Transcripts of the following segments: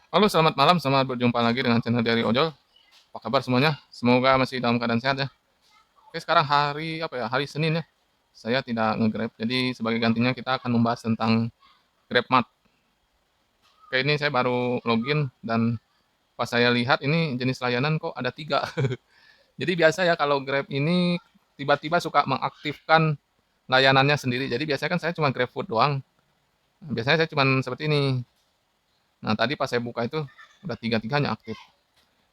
Halo, selamat malam, selamat berjumpa lagi dengan channel dari Ojol. Apa kabar semuanya? Semoga masih dalam keadaan sehat ya. Oke, sekarang hari apa ya? Hari Senin ya. Saya tidak nge-Grab, jadi sebagai gantinya kita akan membahas tentang GrabMart. Oke, ini saya baru login dan pas saya lihat ini jenis layanan kok ada tiga. Jadi biasa ya kalau Grab ini tiba-tiba suka mengaktifkan layanannya sendiri. Jadi biasanya kan saya cuma GrabFood doang. Biasanya saya cuma seperti ini. Nah, tadi pas saya buka itu udah tiga-tiganya aktif.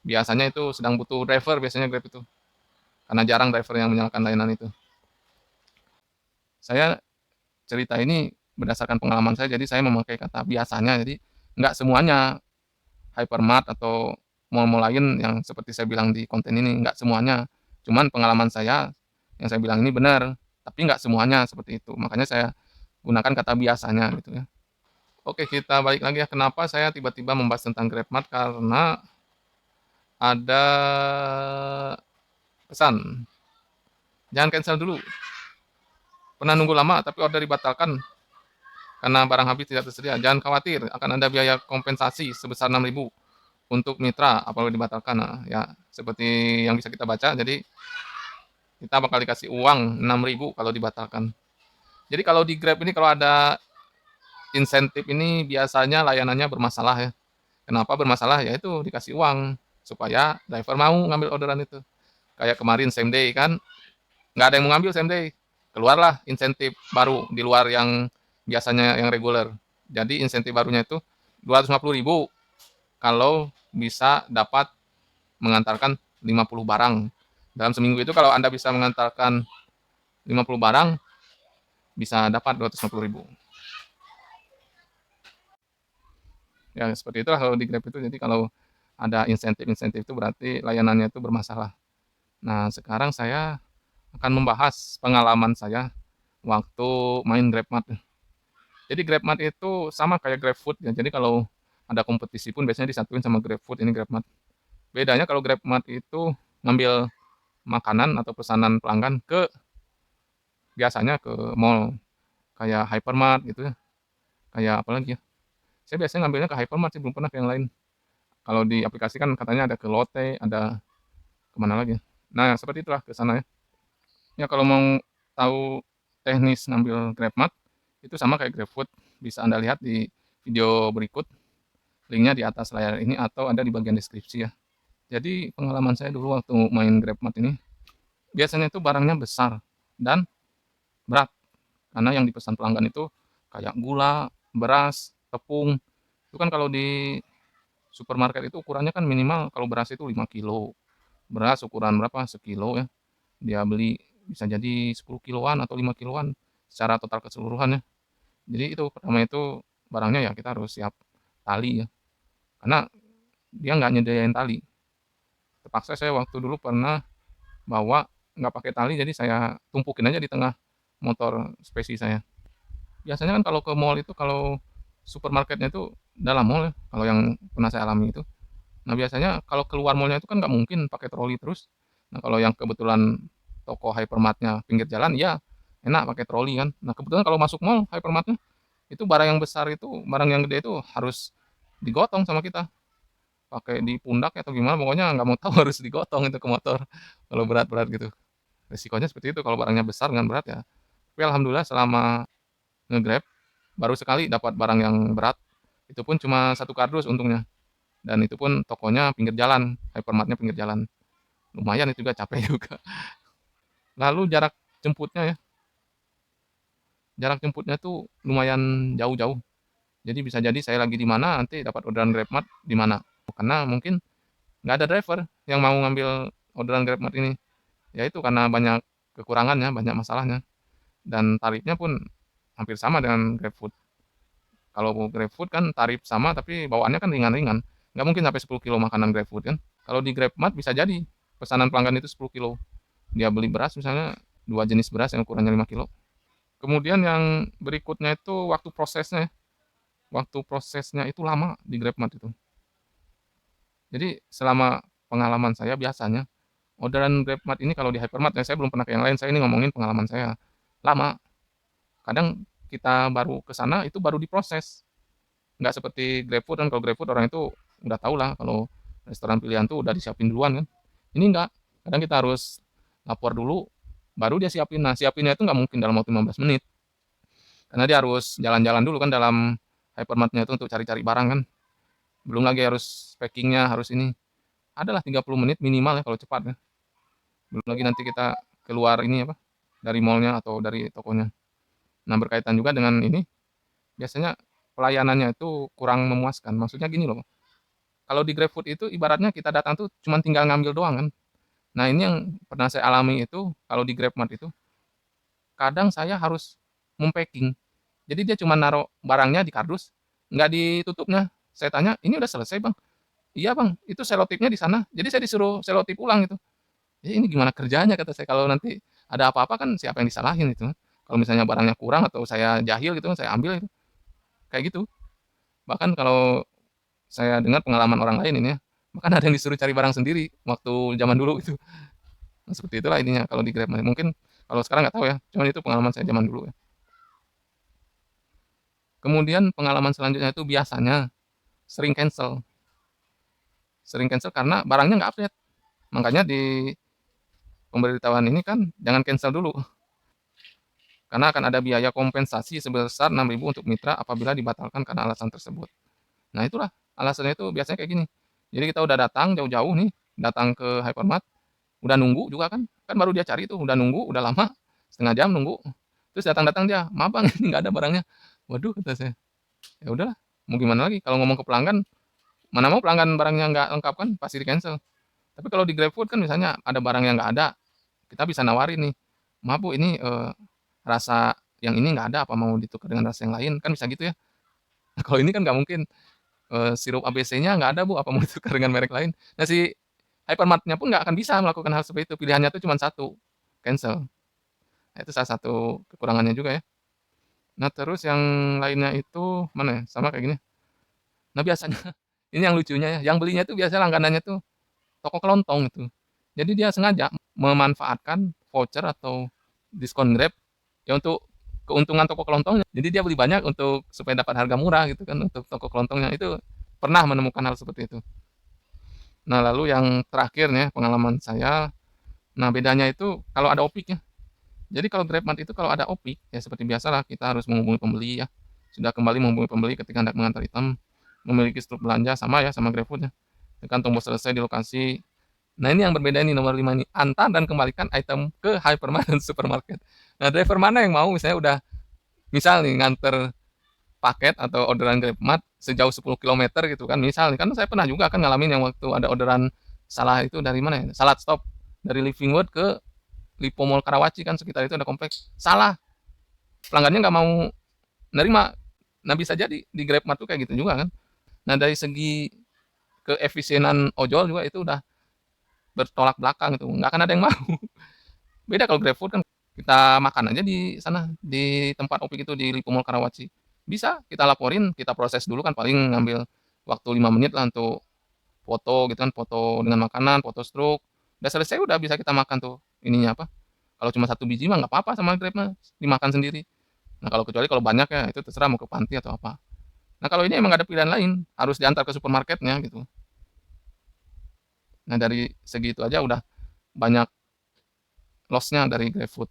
Biasanya itu sedang butuh driver biasanya Grab itu. Karena jarang driver yang menyalakan layanan itu. Saya cerita ini berdasarkan pengalaman saya, jadi saya memakai kata biasanya, jadi nggak semuanya hypermart atau mall-mall lain yang seperti saya bilang di konten ini, nggak semuanya. Cuman pengalaman saya yang saya bilang ini benar, tapi nggak semuanya seperti itu. Makanya saya gunakan kata biasanya gitu ya. Oke, kita balik lagi ya. Kenapa saya tiba-tiba membahas tentang GrabMart? Karena ada pesan. Jangan cancel dulu. Pernah nunggu lama tapi order dibatalkan karena barang habis tidak tersedia. Jangan khawatir, akan ada biaya kompensasi sebesar 6.000 untuk mitra apabila dibatalkan. Nah, ya seperti yang bisa kita baca, jadi kita bakal dikasih uang 6.000 kalau dibatalkan. Jadi kalau di Grab ini kalau ada insentif ini biasanya layanannya bermasalah ya. Kenapa bermasalah? Ya itu dikasih uang supaya driver mau ngambil orderan itu. Kayak kemarin same day kan, nggak ada yang mau ngambil same day. Keluarlah insentif baru di luar yang biasanya yang reguler. Jadi insentif barunya itu 250.000 kalau bisa dapat mengantarkan 50 barang. Dalam seminggu itu kalau Anda bisa mengantarkan 50 barang, bisa dapat 250.000. Ya seperti itulah kalau di Grab itu. Jadi kalau ada insentif-insentif itu berarti layanannya itu bermasalah. Nah, sekarang saya akan membahas pengalaman saya waktu main GrabMart. Jadi GrabMart itu sama kayak GrabFood ya. Jadi kalau ada kompetisi pun biasanya disatuin sama GrabFood, ini GrabMart. Bedanya kalau GrabMart itu ngambil makanan atau pesanan pelanggan ke biasanya ke mall kayak hypermart gitu ya. Kayak apa lagi ya? Saya biasanya ngambilnya ke hypermart sih, belum pernah ke yang lain. Kalau di aplikasi kan katanya ada ke Lotte, ada kemana lagi ya. Nah, seperti itulah ke sana ya. Ya kalau mau tahu teknis ngambil GrabMart itu sama kayak GrabFood, bisa Anda lihat di video berikut, linknya di atas layar ini atau ada di bagian deskripsi ya. Jadi pengalaman saya dulu waktu main GrabMart ini, biasanya itu barangnya besar dan berat. Karena yang dipesan pelanggan itu kayak gula, beras, tepung. Itu kan kalau di supermarket itu ukurannya kan minimal kalau beras itu 5 kilo. Beras ukuran berapa? Sekilo ya. Dia beli bisa jadi 10 kiloan atau 5 kiloan secara total keseluruhan ya. Jadi itu pertama itu barangnya ya kita harus siap tali ya. Karena dia nggak nyediain tali. Terpaksa saya waktu dulu pernah bawa nggak pakai tali jadi saya tumpukin aja di tengah motor spesi saya. Biasanya kan kalau ke mall itu kalau supermarketnya itu dalam mall ya, kalau yang pernah saya alami itu. Nah, biasanya kalau keluar mallnya itu kan nggak mungkin pakai troli terus. Nah, kalau yang kebetulan toko hypermartnya pinggir jalan, ya enak pakai troli kan. Nah, kebetulan kalau masuk mall hypermartnya itu barang yang besar itu, barang yang gede itu harus digotong sama kita. Pakai di pundak atau gimana, pokoknya nggak mau tahu harus digotong itu ke motor kalau berat-berat gitu. Resikonya seperti itu kalau barangnya besar dengan berat ya. Tapi alhamdulillah selama nge-Grab baru sekali dapat barang yang berat. Itu pun cuma satu kardus untungnya. Dan itu pun tokonya pinggir jalan, hypermartnya pinggir jalan. Lumayan itu juga capek juga. Lalu jarak jemputnya ya, jarak jemputnya tuh lumayan jauh-jauh. Jadi bisa jadi saya lagi di mana nanti dapat orderan GrabMart di mana. Karena mungkin nggak ada driver yang mau ngambil orderan GrabMart ini. Ya itu karena banyak kekurangannya, banyak masalahnya. Dan tarifnya pun hampir sama dengan GrabFood. Kalau GrabFood kan tarif sama tapi bawaannya kan ringan-ringan. Nggak mungkin sampai 10 kilo makanan GrabFood kan. Kalau di GrabMart bisa jadi pesanan pelanggan itu 10 kilo. Dia beli beras misalnya dua jenis beras yang ukurannya 5 kilo. Kemudian yang berikutnya itu waktu prosesnya. Waktu prosesnya itu lama di GrabMart itu. Jadi selama pengalaman saya biasanya orderan GrabMart ini kalau di hypermart ya saya belum pernah ke yang lain, saya ini ngomongin pengalaman saya. Lama. Kadang kita baru ke sana itu baru diproses. Nggak seperti GrabFood kan, kalau GrabFood orang itu udah tahulah kalau restoran pilihan tuh udah disiapin duluan kan. Ini enggak, kadang kita harus lapor dulu, baru dia siapin. Nah, siapinnya itu nggak mungkin dalam waktu 15 menit, karena dia harus jalan-jalan dulu kan dalam hypermart-nya itu untuk cari-cari barang kan. Belum lagi harus packing-nya, harus ini. Adalah 30 menit minimal ya kalau cepat ya. Belum lagi nanti kita keluar ini apa, dari mall-nya atau dari tokonya. Nah, berkaitan juga dengan ini, biasanya pelayanannya itu kurang memuaskan. Maksudnya gini loh, kalau di GrabFood itu ibaratnya kita datang tuh cuman tinggal ngambil doang kan. Nah, ini yang pernah saya alami itu kalau di GrabMart itu, kadang saya harus mem-packing. Jadi dia cuma naruh barangnya di kardus, nggak ditutupnya. Saya tanya, "Ini udah selesai, Bang?" "Iya, Bang, itu selotipnya di sana." Jadi saya disuruh selotip ulang gitu. "Ya ini gimana kerjanya?" kata saya, "Kalau nanti ada apa-apa kan siapa yang disalahin itu. Kalau misalnya barangnya kurang atau saya jahil gitu, saya ambil itu." Kayak gitu. Bahkan kalau saya dengar pengalaman orang lain ini ya, bahkan ada yang disuruh cari barang sendiri waktu zaman dulu itu. Nah, seperti itulah ininya kalau di Grab. Mungkin kalau sekarang nggak tahu ya, cuman itu pengalaman saya zaman dulu ya. Kemudian pengalaman selanjutnya itu biasanya sering cancel. Sering cancel karena barangnya nggak update. Makanya di pemberitahuan ini kan jangan cancel dulu, karena akan ada biaya kompensasi sebesar 6.000 untuk mitra apabila dibatalkan karena alasan tersebut. Nah, itulah alasannya itu biasanya kayak gini. Jadi kita udah datang jauh-jauh nih, datang ke hypermart, udah nunggu juga kan, kan baru dia cari tuh, udah nunggu, udah lama, setengah jam nunggu. Terus datang-datang dia, "Maaf Bang, ini nggak ada barangnya." Waduh, kata saya. Ya udahlah, mau gimana lagi, kalau ngomong ke pelanggan, mana mau pelanggan barangnya nggak lengkap kan, pasti di-cancel. Tapi kalau di GrabFood kan misalnya ada barang yang nggak ada, kita bisa nawarin nih, "Maaf Bu, ini, rasa yang ini nggak ada, apa mau ditukar dengan rasa yang lain?" Kan bisa gitu ya. Kalau ini kan nggak mungkin, sirup ABC-nya nggak ada Bu, apa mau ditukar dengan merek lain? Nah, si hypermart-nya pun nggak akan bisa melakukan hal seperti itu, pilihannya tuh cuma satu, cancel. Nah, itu salah satu kekurangannya juga ya. Nah, terus yang lainnya itu mana ya, sama kayak gini. Nah, biasanya ini yang lucunya ya, yang belinya itu biasanya langganannya tuh toko kelontong itu. Jadi dia sengaja memanfaatkan voucher atau diskon Grab ya untuk keuntungan toko kelontongnya. Jadi dia beli banyak untuk supaya dapat harga murah gitu kan untuk toko kelontongnya. Itu pernah menemukan hal seperti itu. Nah, lalu yang terakhir nih ya, pengalaman saya, nah bedanya itu kalau ada opik ya. Jadi kalau GrabMart itu kalau ada opik, ya seperti biasalah kita harus menghubungi pembeli ya. Sudah kembali menghubungi pembeli ketika hendak mengantar item, memiliki struk belanja sama ya sama GrabFood ya. Tekan tombol selesai di lokasi. Nah, ini yang berbeda ini nomor 5 ini, antar dan kembalikan item ke hypermart dan supermarket. Nah, driver mana yang mau misalnya udah misal nih nganter paket atau orderan GrabMart sejauh 10 kilometer gitu kan, misal nih, kan saya pernah juga kan ngalamin yang waktu ada orderan salah itu dari mana ya, salah stop, dari Living World ke Lipo Mall Karawaci kan sekitar itu ada kompleks, salah, pelanggannya nggak mau nerima. Nah, bisa jadi di GrabMart tuh kayak gitu juga kan. Nah, dari segi keefisienan ojol juga itu udah bertolak belakang itu, nggak akan ada yang mau. Beda kalau GrabFood kan kita makan aja di sana, di tempat opik itu di Lipo Mall Karawaci. Bisa kita laporin, kita proses dulu kan paling ngambil waktu 5 menit lah untuk foto gitu kan, foto dengan makanan, foto struk. Udah selesai udah bisa kita makan tuh ininya apa. Kalau cuma satu biji mah nggak apa-apa sama Grab mah, dimakan sendiri. Nah, kalau kecuali kalau banyak ya itu terserah mau ke panti atau apa. Nah, kalau ini emang nggak ada pilihan lain, harus diantar ke supermarketnya gitu. Nah, dari segi itu aja udah banyak loss-nya dari GrabFood.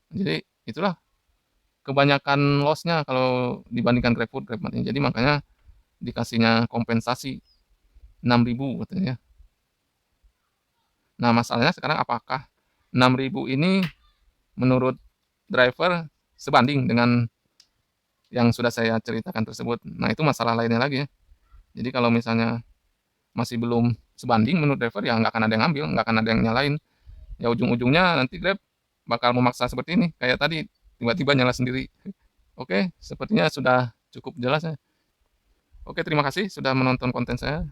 Jadi itulah kebanyakan loss-nya kalau dibandingkan GrabFood, GrabMart ini. Jadi makanya dikasihnya kompensasi 6.000 katanya. Nah, masalahnya sekarang apakah 6.000 ini menurut driver sebanding dengan yang sudah saya ceritakan tersebut? Nah, itu masalah lainnya lagi ya. Jadi kalau misalnya masih belum sebanding menurut driver ya nggak akan ada yang ngambil, nggak akan ada yang nyalain. Ya ujung-ujungnya nanti Grab bakal memaksa seperti ini, kayak tadi tiba-tiba nyala sendiri. Oke, sepertinya sudah cukup jelas ya. Oke, terima kasih sudah menonton konten saya.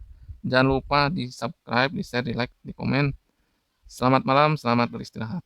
Jangan lupa di subscribe, di share, di like, di komen. Selamat malam, selamat beristirahat.